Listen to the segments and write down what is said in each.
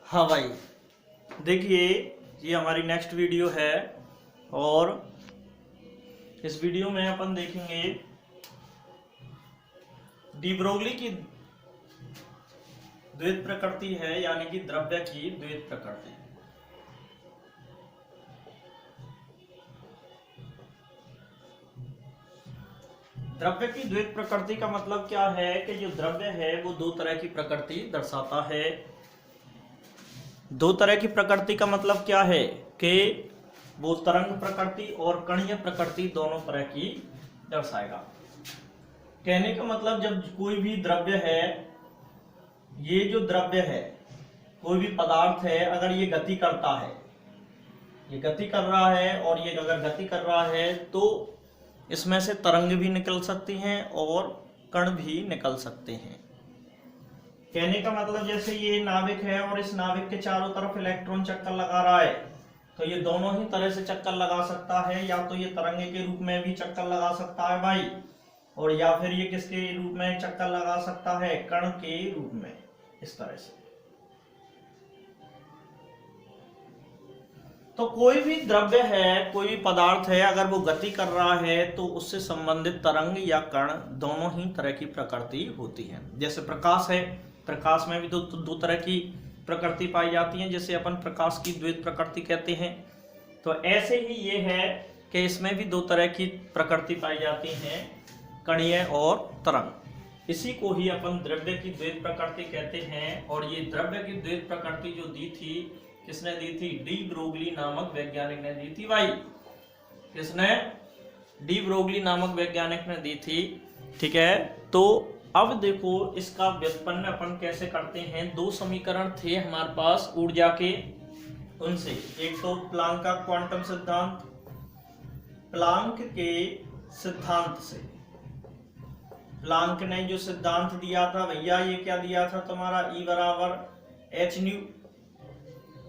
हाँ भाई, देखिए ये हमारी नेक्स्ट वीडियो है और इस वीडियो में अपन देखेंगे डी ब्रोगली की द्वैत प्रकृति है, यानी कि द्रव्य की द्वैत प्रकृति। द्रव्य की द्वैत प्रकृति का मतलब क्या है कि जो द्रव्य है वो दो तरह की प्रकृति दर्शाता है। दो तरह की प्रकृति का मतलब क्या है कि वो तरंग प्रकृति और कणीय प्रकृति दोनों तरह की दर्शाएगा। कहने का मतलब जब कोई भी द्रव्य है, ये जो द्रव्य है, कोई भी पदार्थ है, अगर ये गति करता है, ये गति कर रहा है और ये अगर गति कर रहा है तो इसमें से तरंग भी निकल सकती हैं और कण भी निकल सकते हैं। कहने का मतलब जैसे ये नाविक है और इस नाविक के चारों तरफ इलेक्ट्रॉन चक्कर लगा रहा है, तो ये दोनों ही तरह से चक्कर लगा सकता है। या तो ये तरंगे के रूप में भी चक्कर लगा सकता है भाई, और या फिर ये किसके रूप में चक्कर लगा सकता है, कण के रूप में, इस तरह से। तो कोई भी द्रव्य है, कोई भी पदार्थ है, अगर वो गति कर रहा है तो उससे संबंधित तरंग या कण दोनों ही तरह की प्रकृति होती है। जैसे प्रकाश है, प्रकाश में भी दो तरह की प्रकृति पाई जाती है, जिसे अपन प्रकाश की द्वैत प्रकृति कहते हैं। तो ऐसे ही ये है कि इसमें भी दो तरह की प्रकृति पाई जाती हैं, कणीय और तरंग। इसी को ही अपन द्रव्य की द्वैत प्रकृति कहते हैं। और ये द्रव्य की द्वैत प्रकृति जो दी थी, किसने दी थी? डी ब्रोगली नामक वैज्ञानिक ने दी थी भाई। किसने? डी ब्रोगली नामक वैज्ञानिक ने दी थी। ठीक है, तो अब देखो इसका व्युत्पन्न अपन कैसे करते हैं। दो समीकरण थे हमारे पास ऊर्जा के, उनसे एक तो प्लांक का क्वांटम सिद्धांत, प्लांक के सिद्धांत से। प्लांक ने जो सिद्धांत दिया था भैया, ये क्या दिया था तुम्हारा? E बराबर एच न्यू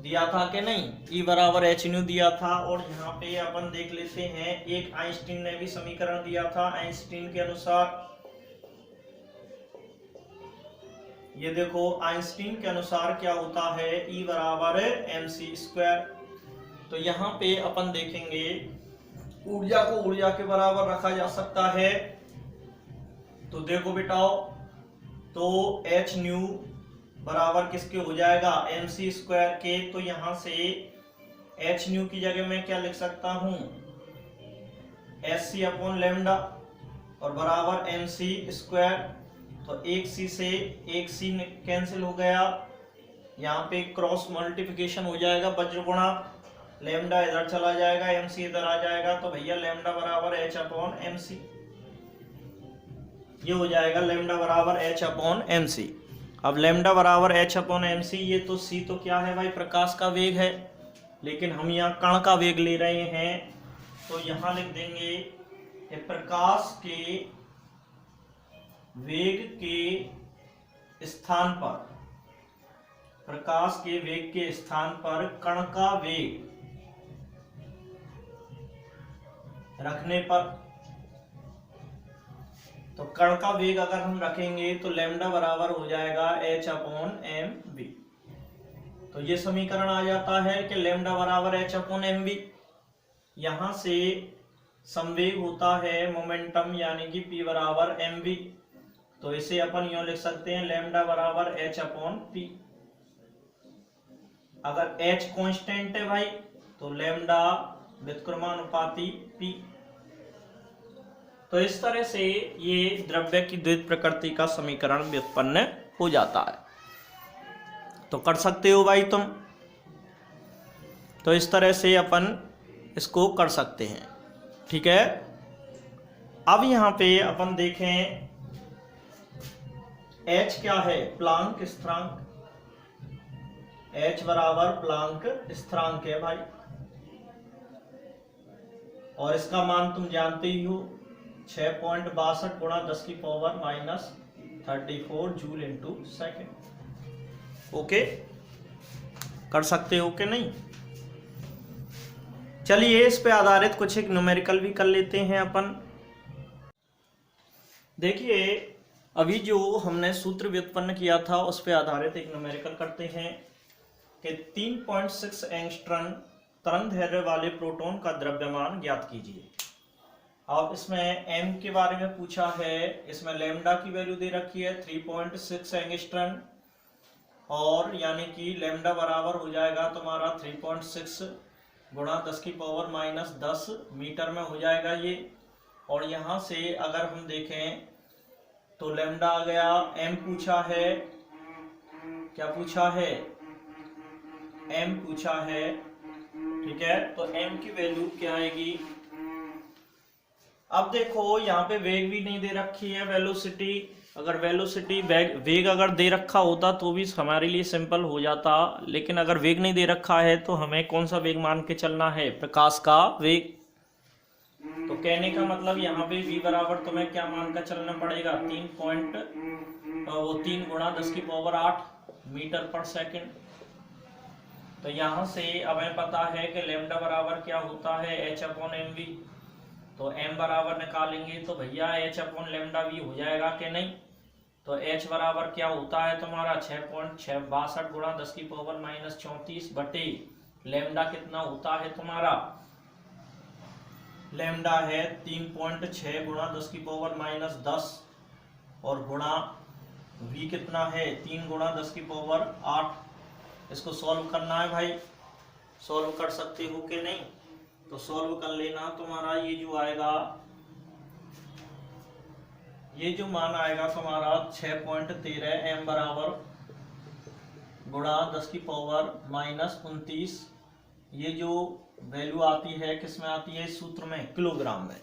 दिया था कि नहीं? E बराबर एच न्यू दिया था। और यहाँ पे अपन देख लेते हैं, एक आइंस्टीन ने भी समीकरण दिया था। आइंस्टीन के अनुसार, ये देखो आइंस्टीन के अनुसार क्या होता है, E बराबर mc स्क्वायर। तो यहाँ पे अपन देखेंगे ऊर्जा को ऊर्जा के बराबर रखा जा सकता है। तो देखो बेटाओ, तो एच न्यू बराबर किसके हो जाएगा? mc स्क्वायर के। तो यहां से एच न्यू की जगह मैं क्या लिख सकता हूं? sc अपॉन लेमडा और बराबर mc स्क्वायर। तो एक सी से एक सी कैंसिल हो गया, यहाँ पे क्रॉस मल्टीप्लिकेशन हो जाएगा, वज्र गुणा, लेमडा इधर चला जाएगा, mc इधर आ जाएगा। तो भैया लेमडा बराबर h अपॉन mc, ये हो जाएगा लेमडा बराबर h अपॉन mc। अब लेमडा बराबर h अपॉन mc, ये तो c तो क्या है भाई? प्रकाश का वेग है, लेकिन हम यहाँ कण का वेग ले रहे हैं। तो यहाँ लिख देंगे कि प्रकाश के वेग के स्थान पर, प्रकाश के वेग के स्थान पर कण का वेग रखने पर, तो कण का वेग अगर हम रखेंगे तो लेमडा बराबर हो जाएगा h अपॉन mv। तो ये समीकरण आ जाता है कि लेमडा बराबर h अपॉन mv। यहां से संवेग होता है मोमेंटम, यानी कि p बराबर mv। तो इसे अपन यूं लिख सकते हैं, लेमडा बराबर h अपॉन p। अगर h कांस्टेंट है भाई तो लेमडा व्युत्क्रमानुपाती p। तो इस तरह से ये द्रव्य की द्वैत प्रकृति का समीकरण व्युत्पन्न हो जाता है। तो कर सकते हो भाई तुम। तो इस तरह से अपन इसको कर सकते हैं। ठीक है, अब यहाँ पे अपन देखें H क्या है? प्लांक स्थिरांक। H बराबर प्लांक स्थिरांक है भाई, और इसका मान तुम जानते ही हो, 6.62 गुणा 10 की power minus 34 joule into second. Okay, कर सकते हो कि नहीं? चलिए इस पे आधारित कुछ एक न्यूमेरिकल भी कर लेते हैं अपन। देखिए अभी जो हमने सूत्र व्युत्पन्न किया था उस पे आधारित एक न्यूमेरिकल करते हैं। कि 3.6 एंगस्ट्रॉन तरंग दैर्घ्य वाले प्रोटॉन का द्रव्यमान ज्ञात कीजिए। अब इसमें m के बारे में पूछा है, इसमें लैम्डा की वैल्यू दे रखी है 3.6 एंगस्ट्रॉन, और यानी कि लैम्डा बराबर हो जाएगा तुम्हारा 3.6 गुणा 10⁻⁻10 मीटर में हो जाएगा ये। और यहाँ से अगर हम देखें तो लैम्डा आ गया, m पूछा है, क्या पूछा है, m पूछा है, ठीक है। तो m की वैल्यू क्या आएगी। अब देखो यहाँ पे वेग भी नहीं दे रखी है, वेलोसिटी। अगर वेलोसिटी वेग अगर दे रखा होता तो भी हमारे लिए सिंपल हो जाता, लेकिन अगर वेग नहीं दे रखा है तो हमें कौन सा वेग मान के चलना है, प्रकाश का वेग। तो कहने का मतलब यहाँ पे v बराबर तुम्हें क्या मान कर चलना पड़ेगा, 3 गुणा 10⁸ मीटर पर सेकंड। तो यहाँ से हमें पता है कि लैम्डा बराबर क्या होता है, h/mv। तो m बराबर निकालेंगे तो भैया h/λv हो जाएगा कि नहीं। तो h बराबर क्या होता है तुम्हारा 6.62 गुणा 10⁻⁻34 बटे लैम्डा कितना होता है तुम्हारा, लैम्डा है 3.6 गुणा 10⁻⁻10 और गुणा v कितना है 3 गुणा 10⁸। इसको सॉल्व करना है भाई, सॉल्व कर सकते हो कि नहीं। तो सॉल्व कर लेना, तुम्हारा ये जो आएगा, ये जो मान आएगा तुम्हारा 6.13 m बराबर गुणा 10⁻⁻29, ये जो वैल्यू आती है किस में आती है, सूत्र में किलोग्राम में,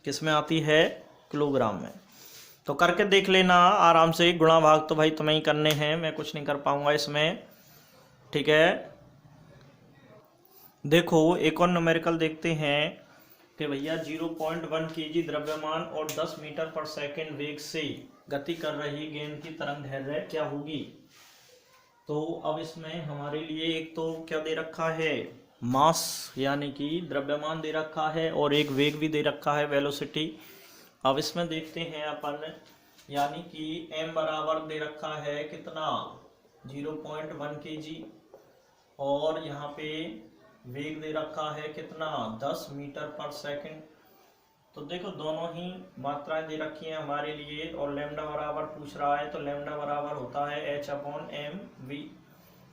किस में आती है, किलोग्राम में। तो करके देख लेना आराम से, गुणा भाग तो भाई तुम्हें ही करने हैं, मैं कुछ नहीं कर पाऊंगा इसमें, ठीक है। देखो एक और न्यूमेरिकल देखते हैं कि भैया 0.1 kg द्रव्यमान और 10 मीटर पर सेकंड वेग से गति कर रही गेंद की तरंग दैर्घ्य क्या होगी। तो अब इसमें हमारे लिए एक तो क्या दे रखा है, मास यानी कि द्रव्यमान दे रखा है, और एक वेग भी दे रखा है, वेलोसिटी। अब इसमें देखते हैं अपन, यानी कि m बराबर दे रखा है कितना, 0.1 kg, और यहाँ पे वेग दे रखा है कितना, 10 मीटर पर सेकंड। तो देखो दोनों ही मात्राएं दे रखी हैं हमारे लिए, और लैम्डा बराबर पूछ रहा है, तो लैम्डा बराबर होता है h/mv।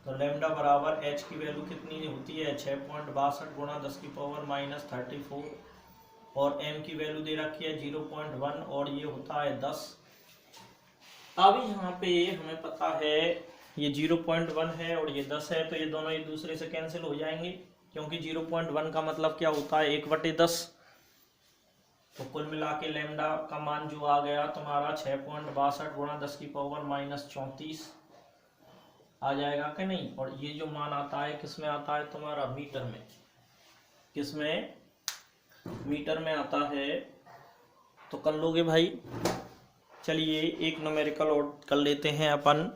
तो लैम्डा बराबर h की वैल्यू कितनी होती है, 6.62 गुणा 10⁻⁻34, और m की वैल्यू दे रखी है 0.1, और ये होता है 10। अब यहाँ पे हमें पता है ये 0.1 है और ये 10 है, तो ये दोनों एक दूसरे से कैंसिल हो जाएंगे, क्योंकि 0.1 का मतलब क्या होता है, 1/10। तो कुल मिला के लैम्डा का मान जो आ गया तुम्हारा 6.62 गुणा 10⁻⁻34 आ जाएगा कि नहीं। और ये जो मान आता है किस में आता है तुम्हारा, मीटर में, किस में, मीटर में आता है। तो कर लोगे भाई। चलिए एक न्यूमेरिकल और कर लेते हैं अपन।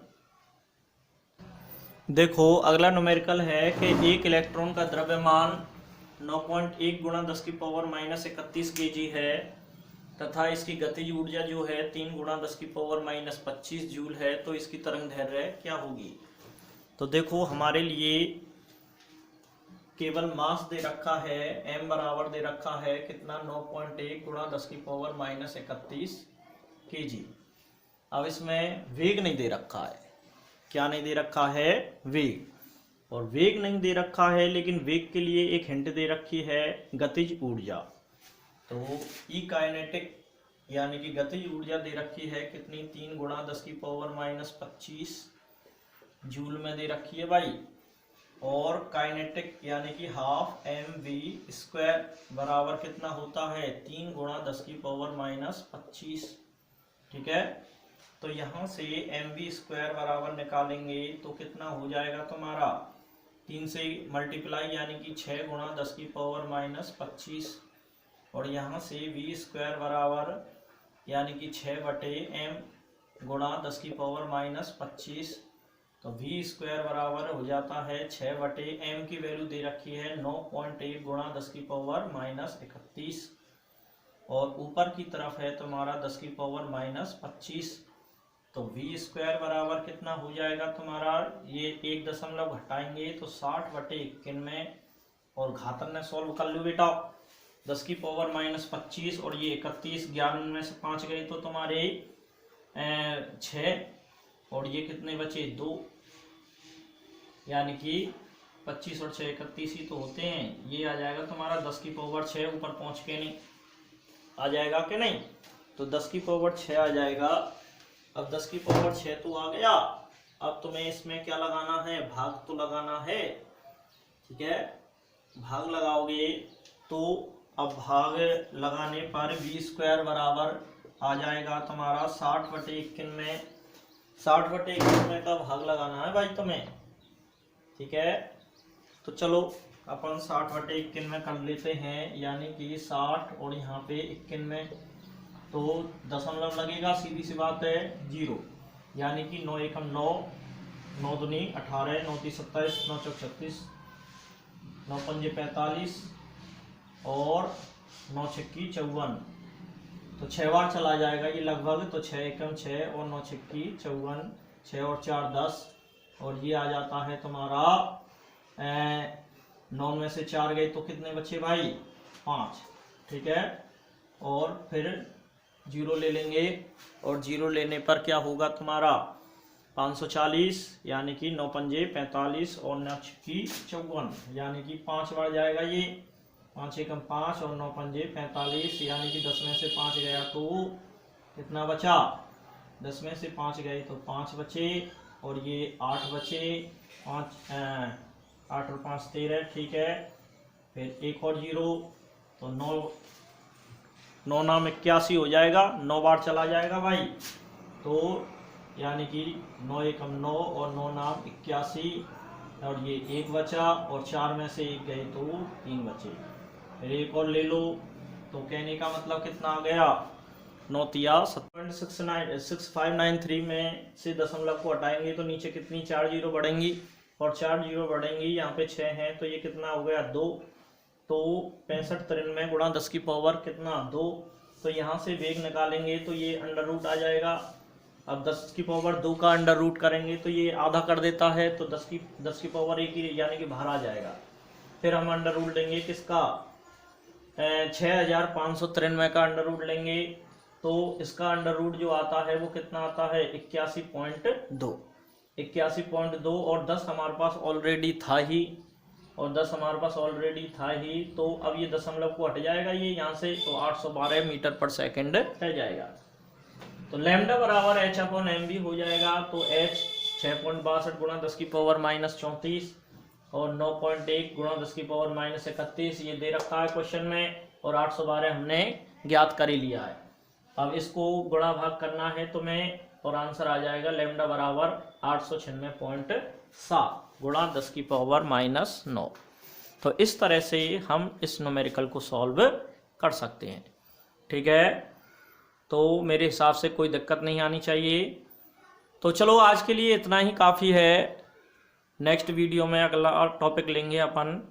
देखो अगला न्यूमेरिकल है कि एक इलेक्ट्रॉन का द्रव्यमान 9.1 गुणा 10⁻⁻31 kg है, तथा इसकी गतिज ऊर्जा जो है 3 गुणा 10⁻⁻25 जूल है। तो इसकी तरंग दैर्घ्य क्या होगी। तो देखो हमारे लिए केवल मास दे रखा है, m बराबर दे रखा है कितना, 9.1 गुणा 10⁻⁻31 kg। अब इसमें वेग नहीं दे रखा है, क्या नहीं दे रखा है, वेग। और वेग नहीं दे रखा है, लेकिन वेग के लिए एक हिंट दे रखी है, गतिज ऊर्जा। तो ई काइनेटिक यानी कि गतिज ऊर्जा दे रखी है कितनी, 3 गुणा 10⁻⁻25 जूल में दे रखी है भाई। और काइनेटिक यानी कि हाफ mv² बराबर कितना होता है, 3 गुणा 10⁻⁻25, ठीक है। तो यहाँ से mv² बराबर निकालेंगे तो कितना हो जाएगा तुम्हारा, 3 से मल्टीप्लाई यानी कि 6 गुणा 10⁻⁻25, और यहाँ से v² बराबर यानी कि 6/m गुणा 10⁻⁻25। तो v² बराबर हो जाता है 6/m की वैल्यू दे रखी है 9.1 गुणा 10⁻⁻31, और ऊपर की तरफ है तुम्हारा 10⁻⁻25। तो v स्क्वायर बराबर कितना हो जाएगा तुम्हारा, ये 1 दशमलव घटाएंगे तो 60/91 और घातांक में सॉल्व कर लो बेटा। 10 की पावर -25 और ये 31, 11 में से 5 गए तो तुम्हारे 6 और ये कितने बचे 2, यानी कि 25 और 6 31 ही तो होते हैं। ये आ जाएगा तुम्हारा 10 की पावर 6, ऊपर पहुंच के नहीं आ जाएगा कि नहीं, तो 10 की पावर 6 आ जाएगा। अब 10 की पावर 6 तो आ गया, अब तुम्हें इसमें क्या लगाना है, भाग तो लगाना है, ठीक है। भाग लगाओगे तो अब भाग लगाने पर v स्क्वायर बराबर आ जाएगा तुम्हारा 60/91। 60/91 का भाग लगाना है भाई तुम्हें, ठीक है। तो चलो अपन 60/91 कर लेते हैं, यानी कि 60 और यहाँ पे 91 तो दशमलव लगेगा, सीधी सी बात है 0, यानी कि 9 एकम 9, 9 दूनी 18, 9 तीस 27, 9 चौक 36, 9 पंजे 45 और 9 छक्की 54, तो 6 बार चला जाएगा ये लगभग, तो 6 एकम 6 और 9 छक्की 54, 6 और 4 10 और ये आ जाता है तुम्हारा 9 में से 4 गए तो कितने बचे भाई 5, ठीक है। और फिर 0 ले लेंगे और 0 लेने पर क्या होगा तुम्हारा 540, यानी कि 9 पंजे 45 और 9 छक्की 54, यानी कि 5 बार जाएगा ये, 5 एकम 5 और 9 पंजे 45, यानी कि 10 में से 5 गया तो कितना बचा, 10 में से 5 गए तो 5 बचे और ये 8 बचे, 8 और 5 13, ठीक है। फिर एक और 0 तो 9 नाम 81 हो जाएगा, 9 बार चला जाएगा भाई, तो यानी कि 9 एकम 9 और 9 नाम 81 और ये 1 बचा और 4 में से 1 गए तो 3 बचे। फिर एक और ले लो, तो कहने का मतलब कितना आ गया 9 तिया 6593 में से दशमलव को हटाएंगे तो नीचे कितनी 4 जीरो बढ़ेंगी और 4 जीरो बढ़ेंगी, यहाँ पे 6 हैं तो ये कितना हो गया 2, तो 65 93 गुणा 10 की पावर कितना 2, तो यहाँ से वेग निकालेंगे तो ये अंडर रूट आ जाएगा। अब 10 की पावर 2 का अंडर रूट करेंगे तो ये आधा कर देता है, तो 10 की पावर 1 की यानी कि बाहर आ जाएगा। फिर हम अंडर रूट लेंगे किसका 6593 का अंडर रूट लेंगे, तो इसका अंडर रूट जो आता है वो कितना आता है 81.2, 81.2 और 10 हमारे पास ऑलरेडी था ही, और 10 हमारे पास ऑलरेडी था ही, तो अब ये दशमलव को हट जाएगा ये यहाँ से, तो 812 मीटर पर सेकंड रह जाएगा। तो लैम्डा बराबर h/mv हो जाएगा, तो h 6.62 गुणा 10 की पावर -34 और 9.1 गुणा 10 की पावर -31 ये दे रखा है क्वेश्चन में, और 812 हमने ज्ञात कर ही लिया है। अब इसको गुणा भाग करना है तुम्हें और आंसर आ जाएगा लैम्डा बराबर 896.7 गुणा 10 की पावर -9। तो इस तरह से हम इस न्यूमेरिकल को सॉल्व कर सकते हैं, ठीक है। तो मेरे हिसाब से कोई दिक्कत नहीं आनी चाहिए। तो चलो आज के लिए इतना ही काफ़ी है, नेक्स्ट वीडियो में अगला टॉपिक लेंगे अपन